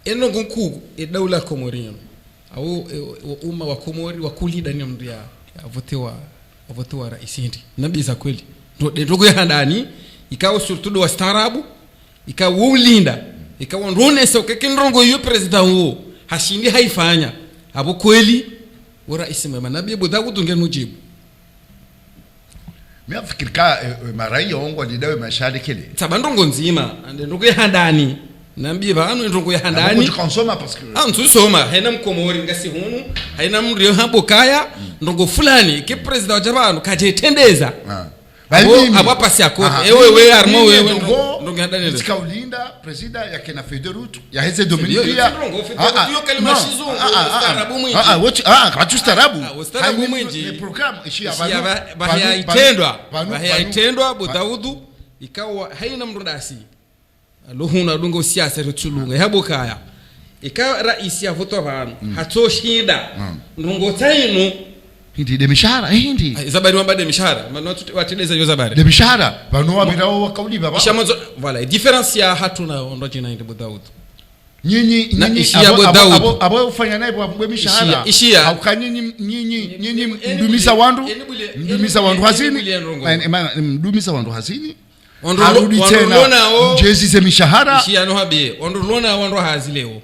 eno gonku daula Komorian au umma wa Komori wakulida ni mndia avotewa raisindi nabii za kweli ndogo ya ndani ikawa surtudo wa starabu ikawa ulinda ikawa ndone soke kindrongo yu president huo hashindi haifanya abo kweli ora isema nabii Daudu ngenu jibu mimi nafikiri marai ongo lidawe mashari kile sabandongo nzima ndogo ya ndani naambie banu ndongo ya handani tukonsoma parce que ntusoma haina mkomori ngasi hunu haina mrio hapo kaya ndongo fulani ke president wa jabanu kajetendeza abo pasi yako wewe armo wewe ndongo handani tikaulinda president yake na federut ya heze dominika hiyo kalima shizo starabu mwingi katu starabu mwingi ni program ishia bahaitendwa Daudu ikawa haina mrudasi lohuna dungo siasa rutulunga habo kaya ika rais ya voto abantu hatoshinda ndongo tainu hindi de mishahara hindi zabari wamba de mishahara mano watideza yo zabari de mishahara bano wabirao wakauli baba ishamanzo voilà difference ya hatuna ondo jina inde Daudu nyinyi abo ufanya naye bwa mishahara au nyinyi mdumiza wandu hazini mdumiza wandu hazini Wandu tena jezi ze mishahara ishia no habe wandu hazi leo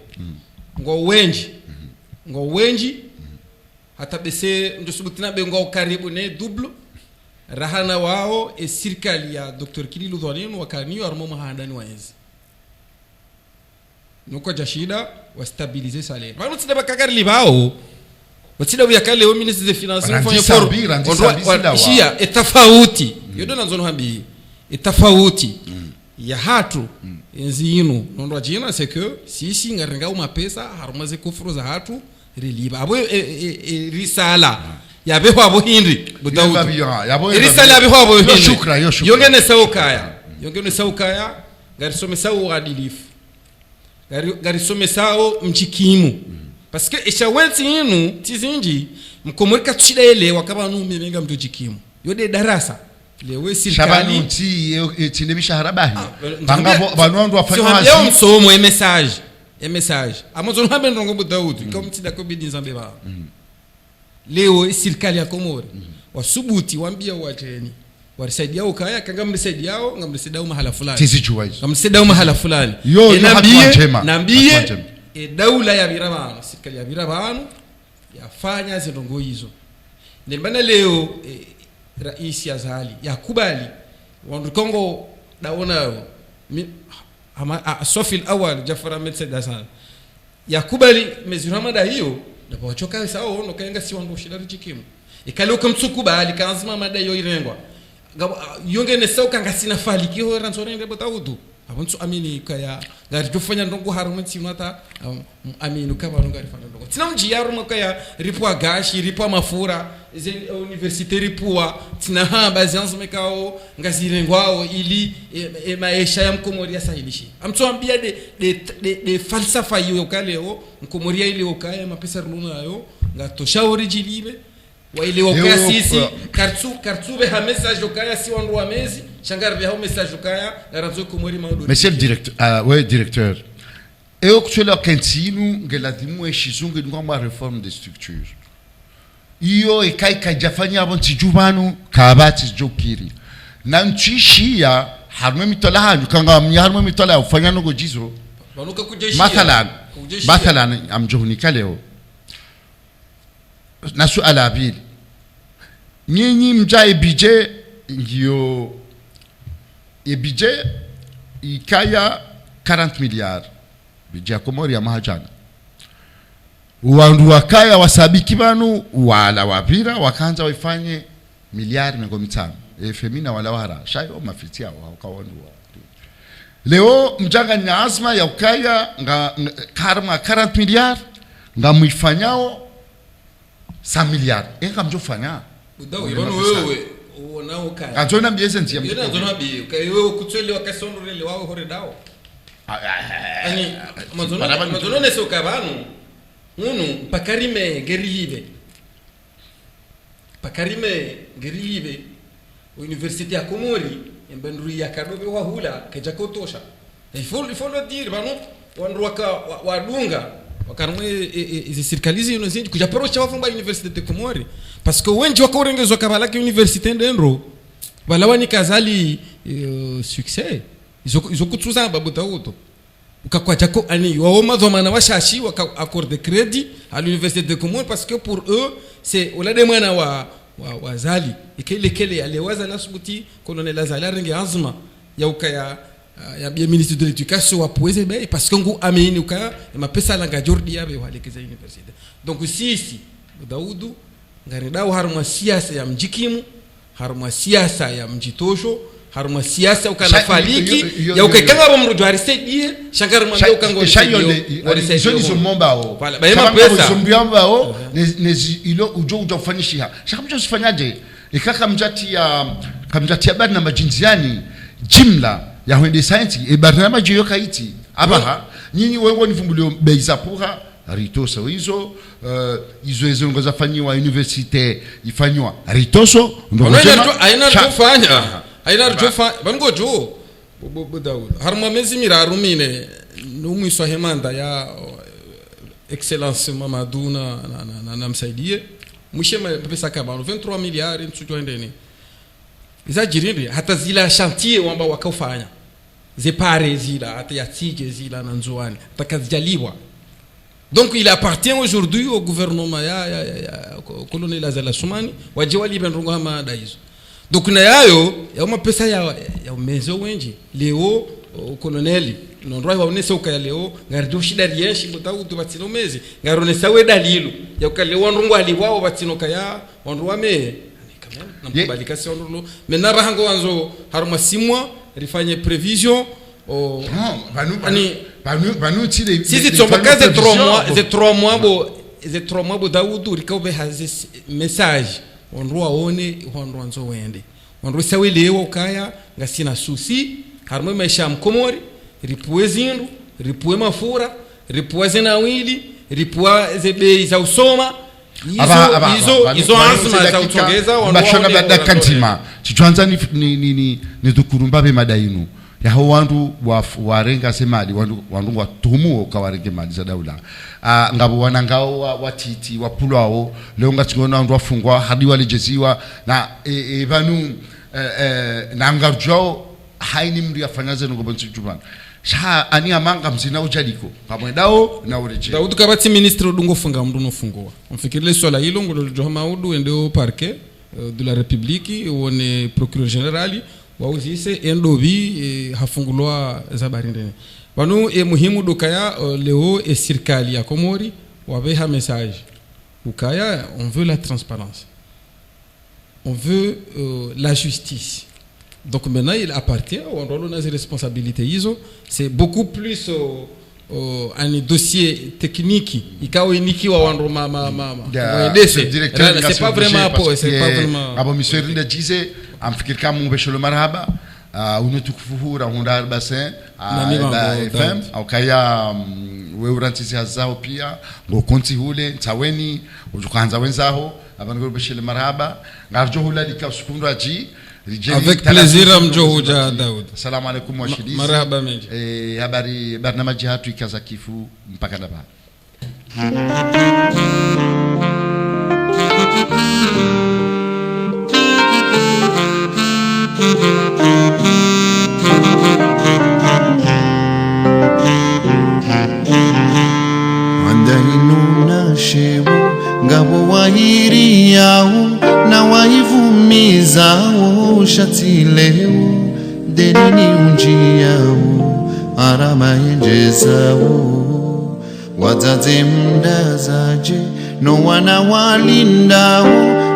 ngo wenji hata bese ndosubutina bengo karibu ne double rahana wao serikali ya Dr. Kililu Dhwanenu wakaniyo armo mahandani waenzi nuko jashida wa stabiliser salaire bano tsida bakagari libao watsida yakale au ministre des finances mfanye for ishia etafauti yodona nzono habi etafauti ya hatu enzi ino nondo jina c'est que sisi ngarenga uma pesa harumaze kufuru za hatu reliba abo risala yabeho abo hindi Daudu risala yabeho abo hindi shukra yongene saukaya garisome sawo adilifu garisome sawo mchikimu parce que eshawenzi ino tizinji mkomorika tushida ele wakaba nume menga mtu jikimu yode darasa lewe serikali shabani tinde mishahara bahi banga banwandu wafanya hazi sio msomo message amazo hambe ndongo Daudu ikamtida ko bidinza mbeba leo serikali ya Komori wasubuti waambia wajeni warisaidia ukaya kanga mrisaidia yao ngamrisaidia mahala fulani tizijua hizo ngamrisaidia mahala fulani naambie daula ya birabano serikali ya birabano yafanya zindongo hizo nembana leo rais ya zali yakubali wandu Kongo daona Sofil awal Jafar Ahmed Sedasan yakubali meziramada hiyo ndipo wachoka sawa no kaenga si wandu shida rijikimu ikaloka mtsukubali kanzima mada yo irengwa yongene sauka ngasina faliki ho ransorende Daudu abonso amini kaya ngari tufanya ndongo harumenti mata amini kama ngari fanya ndongo tina mjiyaru makaya ripwa gashi ripwa mafura ze universite ripwa tina hamba zanzo mekao ngazirengwao ili maisha ya mkomoria sahilishi amtuambia de falsafa hiyo kaleo mkomoria ile ukaya mapesa runa yo ngatoshauri jilibe waile wakaya sisi kartu be ha message okaya si wandu wa mezi shangar be ha message okaya ngarazo kumuri maudu. Monsieur le directeur, ouais, directeur. Et au que là kentinu ngeladimu eshizungu ngoma réforme des structures. Iyo ekai kajafanya abonti jubanu kabati jokiri. Na nchishia harme mitola hanyu kanga mnyarme mitola ufanya ngo jizo. Banuka kujeshia. Mathalan amjohunika leo. Na suala abili. Nyinyi mjae bije ngiyo ebije ikaya 40 milliards bije ya Komori ya mahajana wandu wakaya wasabiki banu wala wapira wakaanza waifanye miliari na 5 femina wala wara shayo mafitia wakawandu leo mjanga ni azma ya ukaya karma 40 milliards ngamuifanyao 100 milliards enga mjofanya Budao ibono wewe uonao kaya. Anzona mbieze ntia mjiko. Yena anzona bi wewe kutwele wakasondorele wao hore dao. Ani mazono ne sokabanu. Unu pakarime gerilive. Pakarime gerilive. Université ya Komori mbendru ya kadobe wa hula keja kotosha. Il faut le dire banu wandu wadunga wakarumwe izisirikalizi inozinji kujaporosha wafumba Université de Komori parce que wenji wakorengezwa kabalaki Université ndendro balawani kazali succès izo kutsuza babuta uto ukakwacha ko ani wao zomana washashi accorde crédit à l'Université de Komori parce que pour eux c'est au lade mwana wa zali ikele aliwaza nasubuti colonel Azali renge azma ya ukaya ya ministre de l'éducation wa poeze be parce que ngu ameni ukaya mapesa langa jordi yabe walekeza university donc sisi Daudu ngari dawo haruma siasa ya mjikimu haruma siasa ya mjitosho haruma siasa ukanafaliki ya ukekanga bo mrujo arisedie shangara mwambia ukango arisedie joni zombao bayema pesa zombao nezi ilo ujo ujafanyishia shakamjo usifanyaje ikaka mjati ya bad na majinziani jimla ya hwende science e barnama jiyo kaiti abaha nyinyi wewe nivumbulio beiza puha ritoso hizo hizo ngoza fanyiwa universite ifanywa ritoso ndo aina rjofanya bango jo Budao harma mezi mirarumine numwiswa hemanda ya excellence Mamadou na msaidie mushema pesa kama 23 miliari nsujwa ndeni izajirindi hata zila chantier wamba wakafanya zepare zila hata yatije zila na nzuani takazijaliwa. Donc il appartient aujourd'hui au gouvernement ya colonel Azali Assoumani wajiwali benrongo hama daizo. Donc na yayo ya mapesa ya mezo wenji leo colonel nondwa waonesa ukaya leo ngardo shida rienshi butawu tubatino mezi ngaronesa we dalilu ya ukale wonrongo aliwao batino kaya wonrwa me namkubalika si wonrolo menara hango wanzo haruma simwa rifanye prévision o banu tile sisi tsombakaze 3 mois bo Daudu rikaube hazi message wonrwa one wonrwa nzo wende wonrwa sawe leo ukaya ngasina susi haruma maisha mkomori ripue zindu ripue mafura ripue zinawili ripue zebe za usoma hizo azma za utongeza wanashona baada kantima chichwanza ni dukurumba be madainu ya hao wandu warenga semali wandu watumu kawarenge mali za daula ngabo wanangao watiti wapulwao leo ngachingona wandu wafungwa hadi walijeziwa na banu na ngarjao haini mri afanyaze ngo bonsi jubana sha ani amanga mzina ujaliko pamwe dao na ureje Daudu kabati ministre dungo funga mdu no fungoa mfikirile swala hilo ngolo Johama Audu ende parquet de la République wone procureur général wauzise endobi hafungulwa zabari ndene banu muhimu dokaya leo serikali ya Komori wabeha message ukaya on veut la transparence on veut la justice. Donc maintenant il appartient au rôle de responsabilité ISO, c'est beaucoup plus un dossier technique ikawa iniki wa wandu c'est pas vraiment abo monsieur Rinda Jize amfikir kama mbesholo marhaba unutukufuhura hunda basin FM au kaya wewe urantisi hazao pia ngo konti hule taweni ujukanza wenzaho abango bashir marhaba ngarjo hula likasukundu aji. Avec plaisir amjohuja Daud. Assalamu alaikum washidisi. Marhaba mengi. Habari barnamaji hatu ikaza kifu mpaka ndaba. Andainuna shebu ngabo wahiri yao na waivumizao shatileo denini unjiao arama enjezao wazaze mdazaje no wana walindao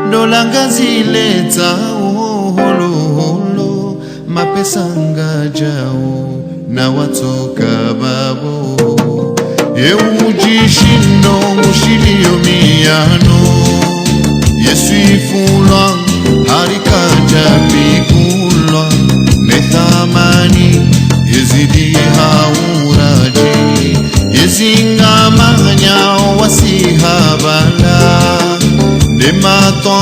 ndolanga ziletao holo holo mapesa ngajao na watoka babo Eujishindo mushilio miyano Yesu ifulwa harikaja pikulwa Methamani yezidi hauraji Yezingamanya wasihabala Nematwa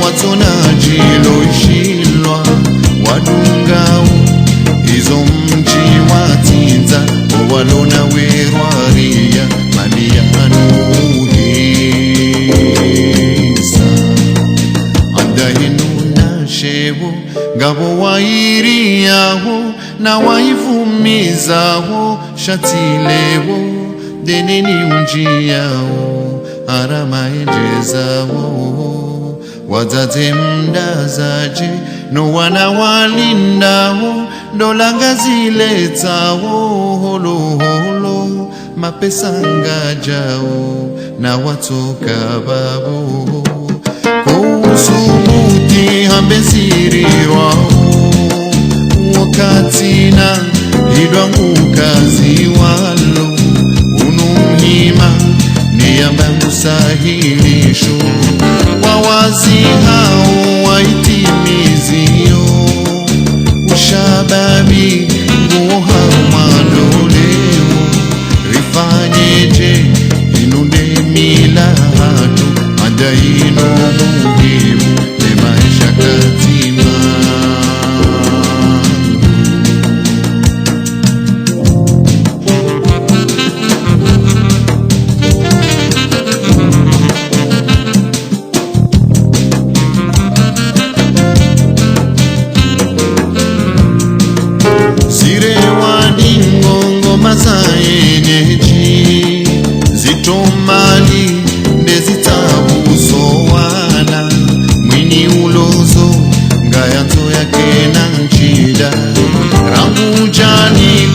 watonaji loishilwa Wadungao izo mji watinza Walona werwaria malianuhisa Andahinu na shewo Ngabo wairi yawo Na waivumizawo Shatilewo Deneni unji yawo Arama enjezawo Wazaze mdazaje No wana walindawo Ndolanga ziletawo holo holo mapesa ngajao na watoka babo kusubuti hambeziri wao wakati na hidwangu kazi walo unumhima niyambangu sahilisho wawazi hao waitimizio Ushababi nguha mandoleo Rifanyeje inunde milahatu Adaino muhimu le maisha katima Mazayenyeji zitomali ndezitabusowana mwini ulozo ngayanzo yake na nchida ramujani